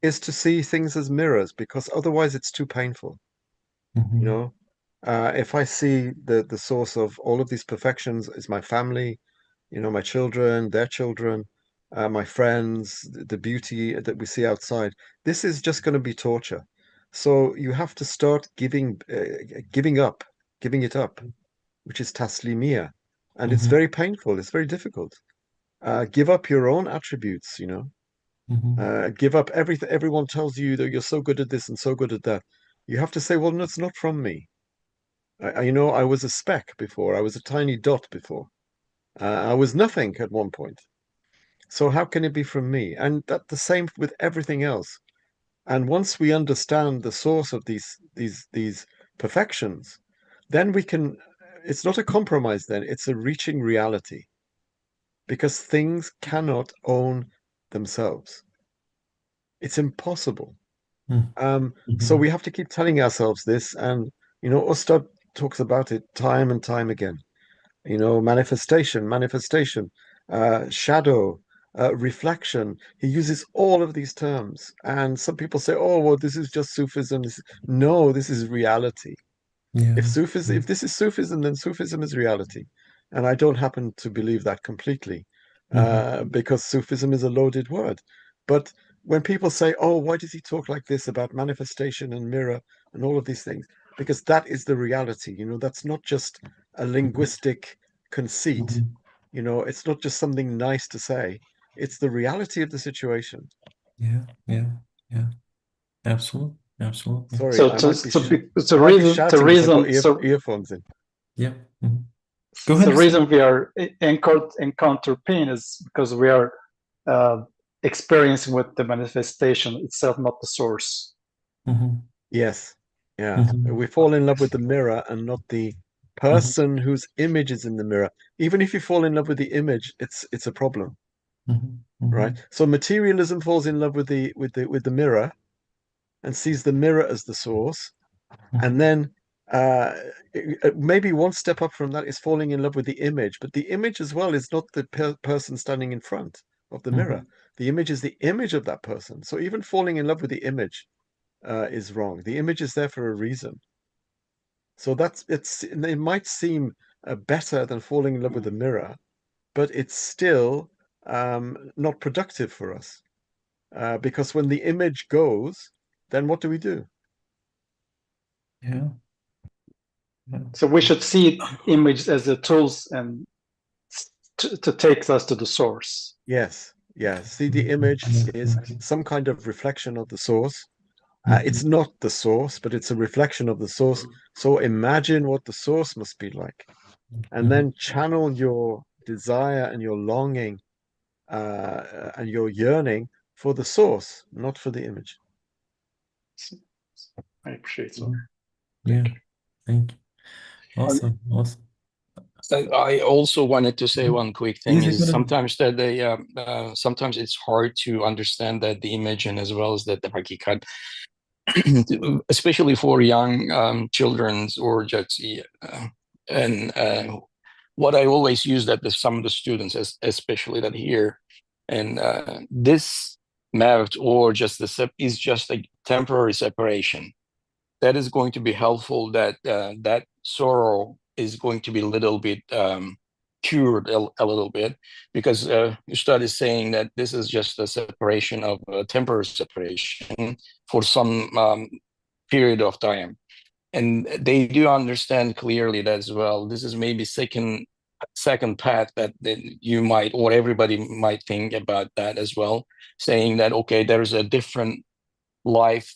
is to see things as mirrors, because otherwise it's too painful. If I see the source of all of these perfections is my family, my children, their children, my friends, the beauty that we see outside, this is just going to be torture. So you have to start giving it up, which is taslimia. And it's very painful. It's very difficult. Give up your own attributes, give up everything. Everyone tells you that you're so good at this and so good at that. You have to say, well, no, it's not from me. I was a speck before. I was a tiny dot before. I was nothing at one point. So how can it be from me? And that the same with everything else. And once we understand the source of these perfections, then we can. It's not a compromise. Then it's a reaching reality, because things cannot own themselves. It's impossible. So we have to keep telling ourselves this, and Ustad talks about it time and time again. Manifestation, shadow, reflection. He uses all of these terms. And some people say, oh, well, this is just Sufism. No, this is reality. If this is Sufism, then Sufism is reality. And I don't happen to believe that completely, because Sufism is a loaded word. But when people say, oh, why does he talk like this about manifestation and mirror and all of these things? Because that is the reality. That's not just a linguistic conceit. It's not just something nice to say. It's the reality of the situation. Yeah. Absolutely. Sorry, So I to, might be to, be, I the might be reason, the shouting because I've got reason, earphones in. Yeah. Go the ahead. reason we are encounter pain is because we are experiencing with the manifestation itself, not the source. Yes. Yeah. We fall in love with the mirror and not the person whose image is in the mirror. Even if you fall in love with the image, it's a problem. Right? So materialism falls in love with the mirror and sees the mirror as the source. And then maybe one step up from that is falling in love with the image. But the image as well is not the person standing in front of the mirror. The image is the image of that person. So even falling in love with the image is wrong. The image is there for a reason. So it might seem better than falling in love with the mirror, but it's still not productive for us, because when the image goes, then what do we do? Yeah. So we should see images as the tools and to take us to the source. Yes. See, the image is some kind of reflection of the source. It's not the source, but it's a reflection of the source. So imagine what the source must be like, and then channel your desire and your longing and your yearning for the source, not for the image. I appreciate that. Yeah. Thank you. Awesome. I also wanted to say one quick thing Easy, is sometimes that sometimes it's hard to understand that the image and as well as that the hakikat, especially for young children or just and what I always use that some of the students, especially that here, and this marriage or just is just a temporary separation. That is going to be helpful. That sorrow is going to be a little bit cured a little bit, because Ustad is saying that this is just a separation of a temporary separation for some period of time. And they do understand clearly that as well. This is maybe second path that you might, or everybody might think about that as well, saying that, okay, there's a different life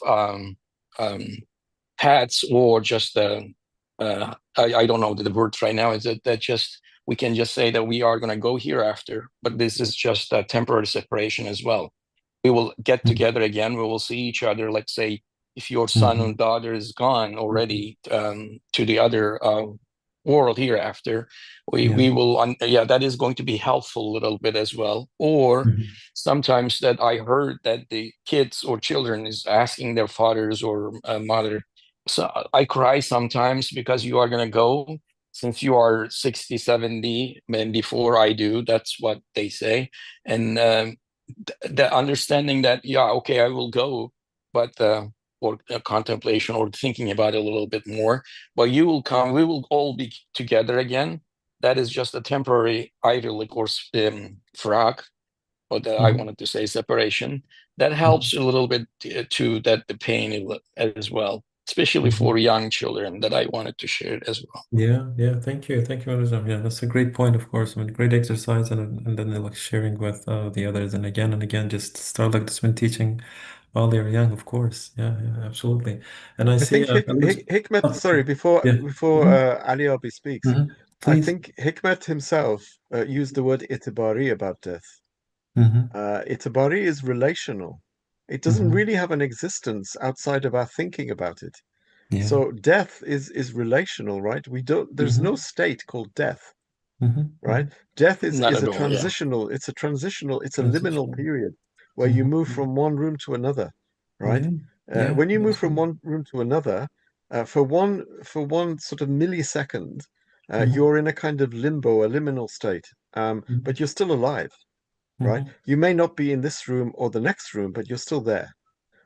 paths, or just I don't know the words right now. Is that just we can just say that we are going to go hereafter, but this is just a temporary separation as well. We will get together again. We will see each other. Let's say if your son and daughter is gone already to the other world hereafter, we will that is going to be helpful a little bit as well. Or sometimes that I heard that the kids or children is asking their fathers or mother, so I cry sometimes because you are going to go, since you are 60, 70, and before I do. That's what they say. And the understanding that, yeah, okay, I will go, but or contemplation or thinking about it a little bit more, but you will come, we will all be together again. That is just a temporary idyllic or frag, or that I wanted to say separation. That helps a little bit to that the pain as well, especially for young children, that I wanted to share it as well. Yeah. Thank you, Arjun. Yeah, that's a great point. Of course, I mean, great exercise, and then like sharing with the others, and again, just start like this when teaching while they're young. Of course, yeah, absolutely. And I I see. think Hikmet, Oh, sorry, before yeah. Ali Abi speaks, I Please. think Hikmet himself used the word itibari about death. Itibari is relational. It doesn't really have an existence outside of our thinking about it. Yeah. So death is relational, right? There's no state called death, right? Death Not is at a all, yeah. transitional, it's a liminal Transition. period where you move from one room to another, right? Yeah, When you that's move from true. one room to another, for one sort of millisecond, you're in a kind of limbo, a liminal state, but you're still alive, right? You may not be in this room or the next room, but you're still there.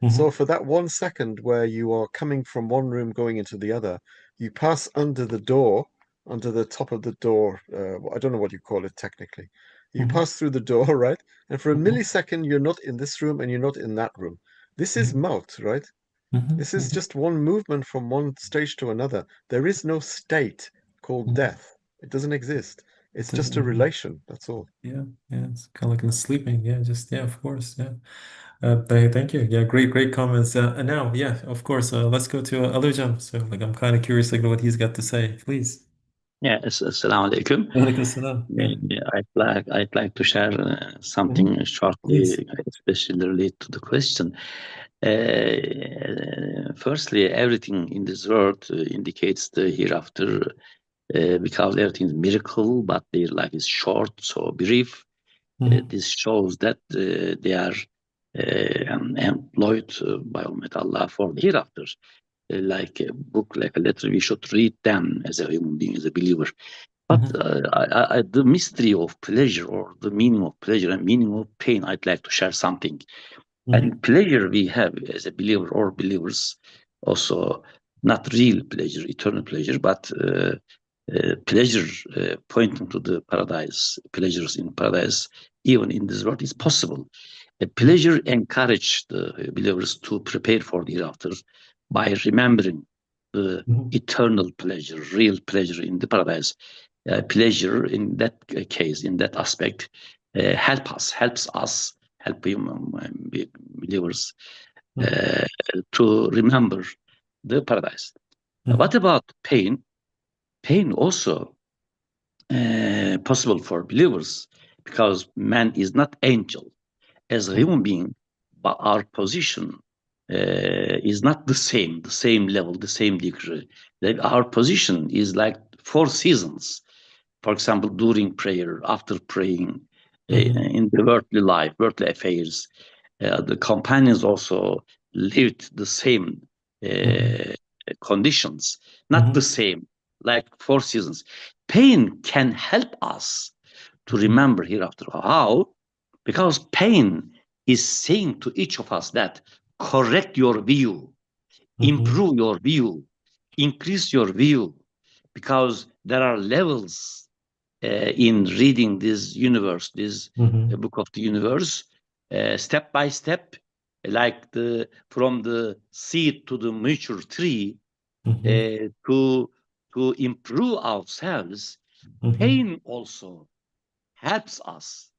So for that 1 second where you are coming from one room going into the other, you pass under the door, under the top of the door. I don't know what you call it technically. You pass through the door, right? And for a millisecond, you're not in this room and you're not in that room. This is Maut, right? This is just one movement from one stage to another. There is no state called death. It doesn't exist. It It's just a doesn't. relation. That's all. Yeah, it's kind of like in sleeping. Yeah, just yeah, of course. Yeah. Thank you. Yeah, great comments. And now, yeah, of course. Let's go to Alujam. So, like, I'm kind of curious, like, what he's got to say. Please. Yeah, assalamu alaikum. Walaikum salam. Yeah. I'd like to share Mhm. something shortly, Please. especially related to the question. Firstly, everything in this world indicates the hereafter, because everything is miracle, but their life is short, so brief. This shows that they are employed by Almighty Allah for the hereafter. Like a book, like a letter, we should read them as a human being, as a believer. But the mystery of pleasure, or the meaning of pleasure and meaning of pain, I'd like to share something. And pleasure we have as a believer or believers, also not real pleasure, eternal pleasure, but pleasure pointing to the paradise, pleasures in paradise, even in this world, is possible. Pleasure encourage the believers to prepare for the hereafter by remembering the eternal pleasure, real pleasure in the paradise. Pleasure in that case, in that aspect, helps us, help believers to remember the paradise. What about pain? Pain also possible for believers, because man is not angel. As a human being, but our position is not the same level, the same degree. Like our position is like 4 seasons. For example, during prayer, after praying, in the worldly life, worldly affairs, the companions also lived the same conditions, not the same, like 4 seasons. Pain can help us to remember hereafter. How? Because pain is saying to each of us that correct your view, improve your view, increase your view, because there are levels in reading this universe, this book of the universe, step by step, like from the seed to the mature tree, to improve ourselves. Pain also helps us.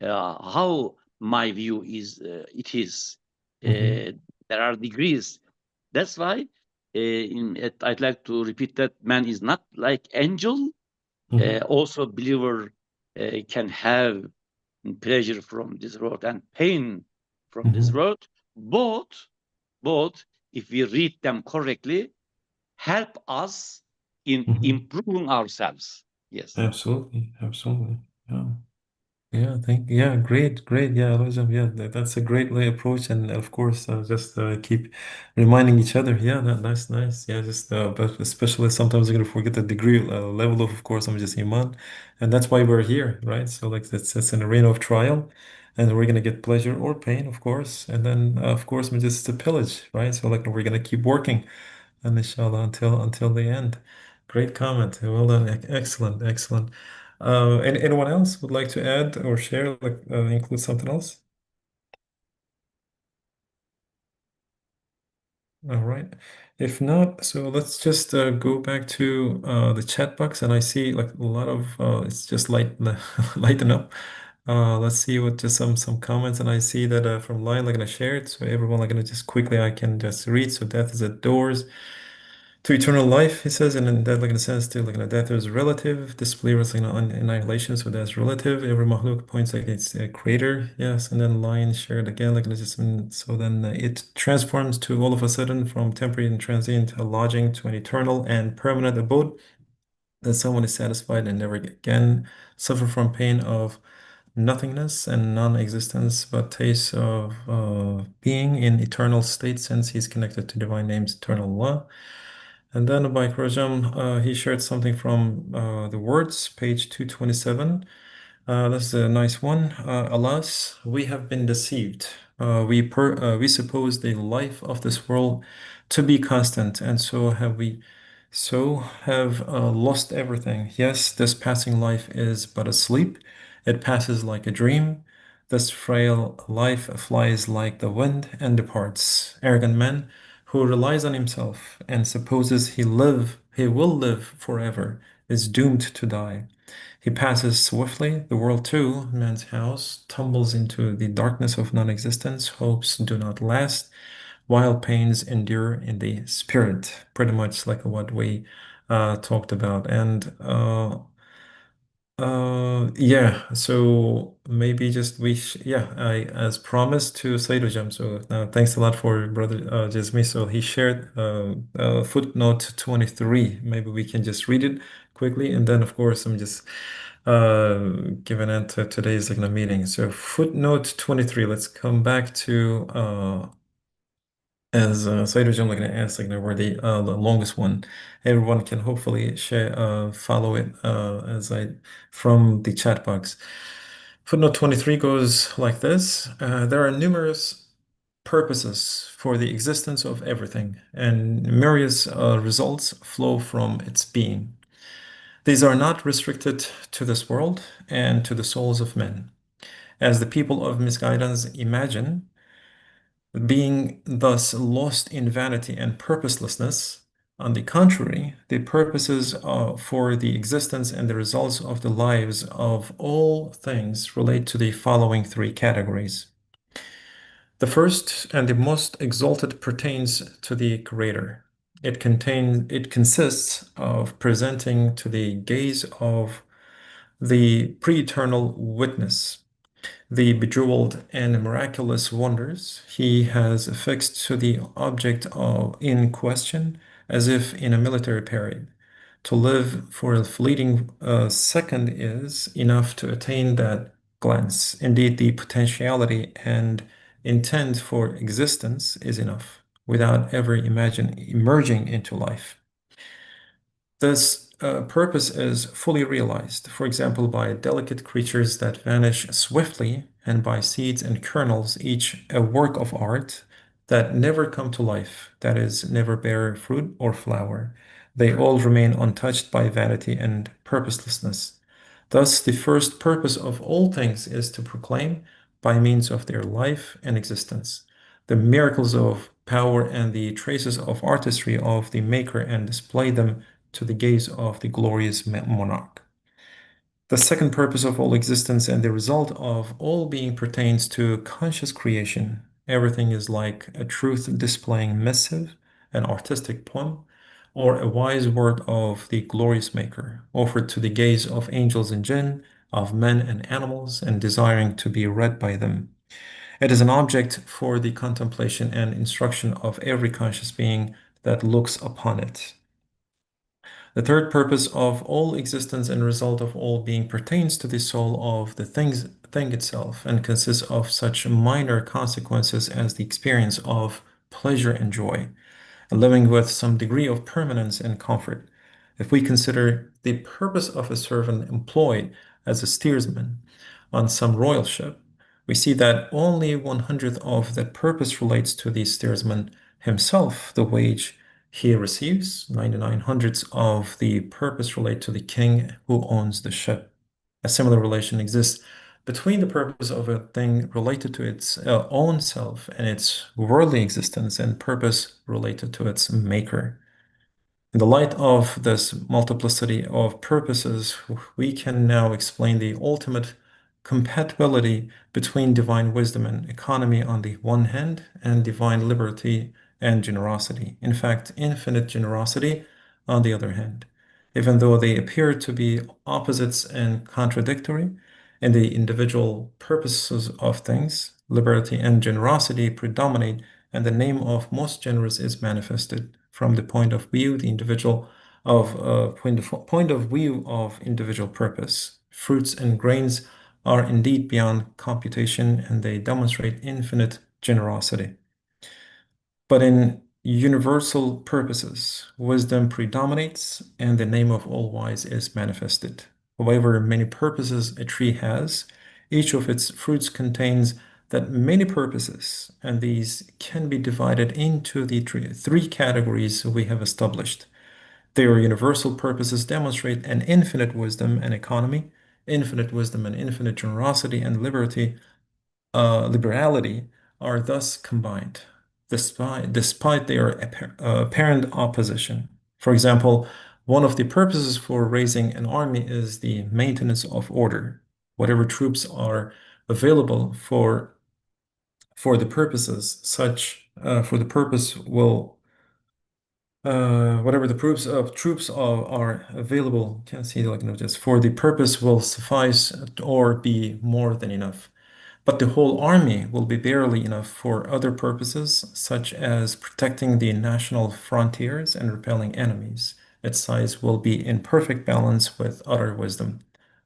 How my view is, it is There are degrees. That's why I'd like to repeat that man is not like angel. Also, believer can have pleasure from this world and pain from this world. Both, if we read them correctly, help us in improving ourselves. Yes. Absolutely. Absolutely. Yeah. Great, yeah, Elijah, that's a great way approach, and of course, just keep reminding each other. Yeah, that's nice. Yeah, just but especially sometimes you're gonna forget the degree level of course, I'm just iman, and that's why we're here, right? So like that's an arena of trial, and we're gonna get pleasure or pain, of course, and then of course, we just a pillage, right? So like we're gonna keep working, and inshallah until the end. Great comment. Well done. Excellent, excellent. And anyone else would like to add or share, like include something else? All right. If not, so let's just go back to the chat box, and I see like a lot of it's just lighten up. Let's see what just some comments, and I see that from Lion, like gonna share it. So everyone, like gonna just quickly, I can just read. So death is at doors to eternal life, he says, and then that, like in a sense, to like death is relative. Disbelief is annihilation, so that's relative. Every mahluk points like it's a creator, yes, and then line shared again, like just so then it transforms to all of a sudden from temporary and transient lodging to an eternal and permanent abode. That someone is satisfied and never again suffer from pain of nothingness and non-existence, but taste of being in eternal state, since he's connected to divine names, eternal law. And then by Rajam, he shared something from the words, page 227. That's a nice one. Alas, we have been deceived. We suppose the life of this world to be constant, and so have lost everything. Yes, this passing life is but a sleep. It passes like a dream. This frail life flies like the wind and departs. Arrogant man who relies on himself and supposes he will live forever is doomed to die. He passes swiftly. The world too, man's house, tumbles into the darkness of non-existence. Hopes do not last, while pains endure in the spirit. Pretty much like what we talked about. And yeah, so maybe just yeah, I as promised to Saidujam. So thanks a lot for brother Jasmi. So he shared footnote 23. Maybe we can just read it quickly, and then of course I'm just giving it to today's like, meeting. So footnote 23. Let's come back to as Saidujam like gonna ask like where the longest one. Everyone can hopefully share follow it as I from the chat box. Footnote 23 goes like this. There are numerous purposes for the existence of everything, and myriad results flow from its being. These are not restricted to this world and to the souls of men. As the people of misguidance imagine, being thus lost in vanity and purposelessness. On the contrary, the purposes for the existence and the results of the lives of all things relate to the following three categories. The first and the most exalted pertains to the Creator. It consists of presenting to the gaze of the pre-eternal witness the bejeweled and miraculous wonders he has affixed to the object in question, as if in a military parade. To live for a fleeting second is enough to attain that glance. Indeed, the potentiality and intent for existence is enough, without ever imagine emerging into life. This purpose is fully realized, for example, by delicate creatures that vanish swiftly, and by seeds and kernels, each a work of art that never come to life, that is, never bear fruit or flower. They all remain untouched by vanity and purposelessness. Thus, the first purpose of all things is to proclaim, by means of their life and existence, the miracles of power and the traces of artistry of the Maker, and display them to the gaze of the glorious monarch. The second purpose of all existence and the result of all being pertains to conscious creation everything is like a truth displaying missive, an artistic poem, or a wise word of the glorious Maker, offered to the gaze of angels and jinn, of men and animals, and desiring to be read by them. It is an object for the contemplation and instruction of every conscious being that looks upon it. The third purpose of all existence and result of all being pertains to the soul of the thing itself and consists of such minor consequences as the experience of pleasure and joy, living with some degree of permanence and comfort. If we consider the purpose of a servant employed as a steersman on some royal ship, we see that only 1/100th of that purpose relates to the steersman himself. The wage he receives, 99/100ths of the purpose relate to the king who owns the ship. A similar relation exists between the purpose of a thing related to its own self and its worldly existence and purpose related to its maker. In the light of this multiplicity of purposes, we can now explain the ultimate compatibility between divine wisdom and economy on the one hand, and divine liberty and generosity. In fact, infinite generosity on the other hand. Even though they appear to be opposites and contradictory in the individual purposes of things, liberty and generosity predominate, and the name of most generous is manifested from the point of view the individual of point of view of individual purpose. Fruits and grains are indeed beyond computation, and they demonstrate infinite generosity. But in universal purposes, wisdom predominates, and the name of all wise is manifested. However many purposes a tree has, each of its fruits contains that many purposes, and these can be divided into the three categories we have established. Their universal purposes demonstrate an infinite wisdom and economy, infinite wisdom and infinite generosity and liberality are thus combined, despite their apparent opposition. For example, one of the purposes for raising an army is the maintenance of order. Whatever troops are available for the purposes such for the purpose will whatever the troops are available, can't see like just for the purpose will suffice or be more than enough. But the whole army will be barely enough for other purposes, such as protecting the national frontiers and repelling enemies. Its size will be in perfect balance with utter wisdom.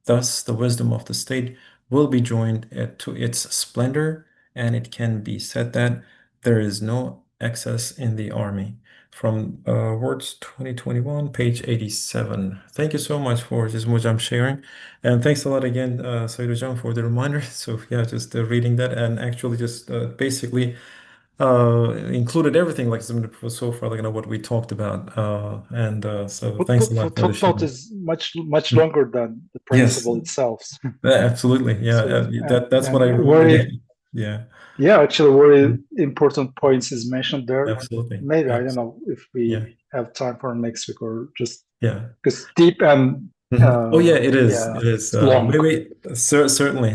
Thus, the wisdom of the state will be joined to its splendor, and it can be said that there is no excess in the army. From Words 2021, page 87. Thank you so much for this Mujam sharing. And thanks a lot again, Sayyidu Hocam, for the reminder. So yeah, just reading that and actually just basically included everything like so far, like what we talked about. So thanks a lot for the Footnote sharing. is much longer than the Yes, principle itself. absolutely. Yeah, So, that's what I and remember. very, Yeah, yeah, actually, very Mhm. important points is mentioned there. Absolutely. Maybe I don't know if Yeah, we have time for next week or just yeah. because deep and Oh yeah, it is. yeah, It is. long. Maybe certainly.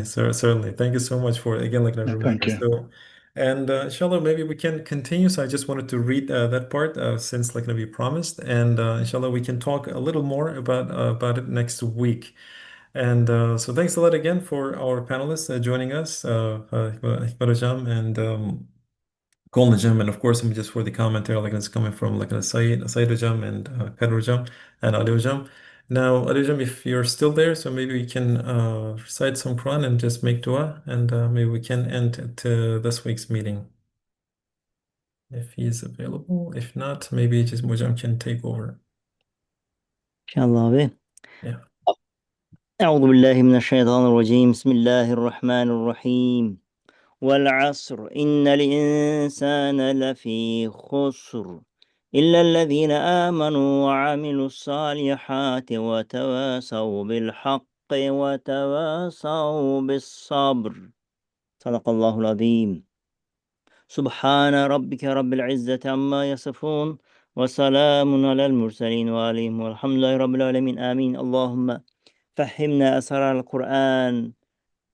Thank you so much for again, like a Thank reminder. you. So, and inshallah, maybe we can continue. So I just wanted to read that part since like we promised, and inshallah, we can talk a little more about it next week. And so thanks a lot again for our panelists joining us, Hikmat Hojam and Golden Gem, and of course, I'm just for the commentary, like it's coming from like a Said Jam and Kadir Jam and Ali Jam. Now, Ali Jam, if you're still there, so maybe we can recite some Quran and just make dua, and maybe we can end this week's meeting if he's available. If not, maybe just Mujam can take over. شاء به Yeah. أعوذ بالله من الشيطان الرجيم بسم الله الرحمن الرحيم والعصر إن الإنسان لفي خسر إلا الذين آمنوا وعملوا الصالحات وتواصوا بالحق وتواصوا بالصبر صدق الله العظيم سبحان ربك رب العزة عما يصفون وسلام على المرسلين وعليهم والحمد لله رب العالمين آمين اللهم فهمنا أسرار القرآن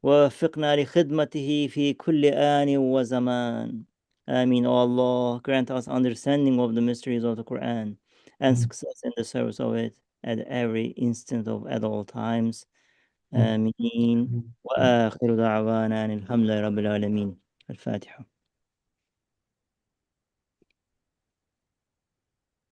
ووفقنا لخدمته في كل آن وزمان. Amin. O Allah, grant us understanding of the mysteries of the Quran and success in the service of it at every instant at all times. آمين. وآخر دعوانا أن الحمد لله رب العالمين. الفاتحة.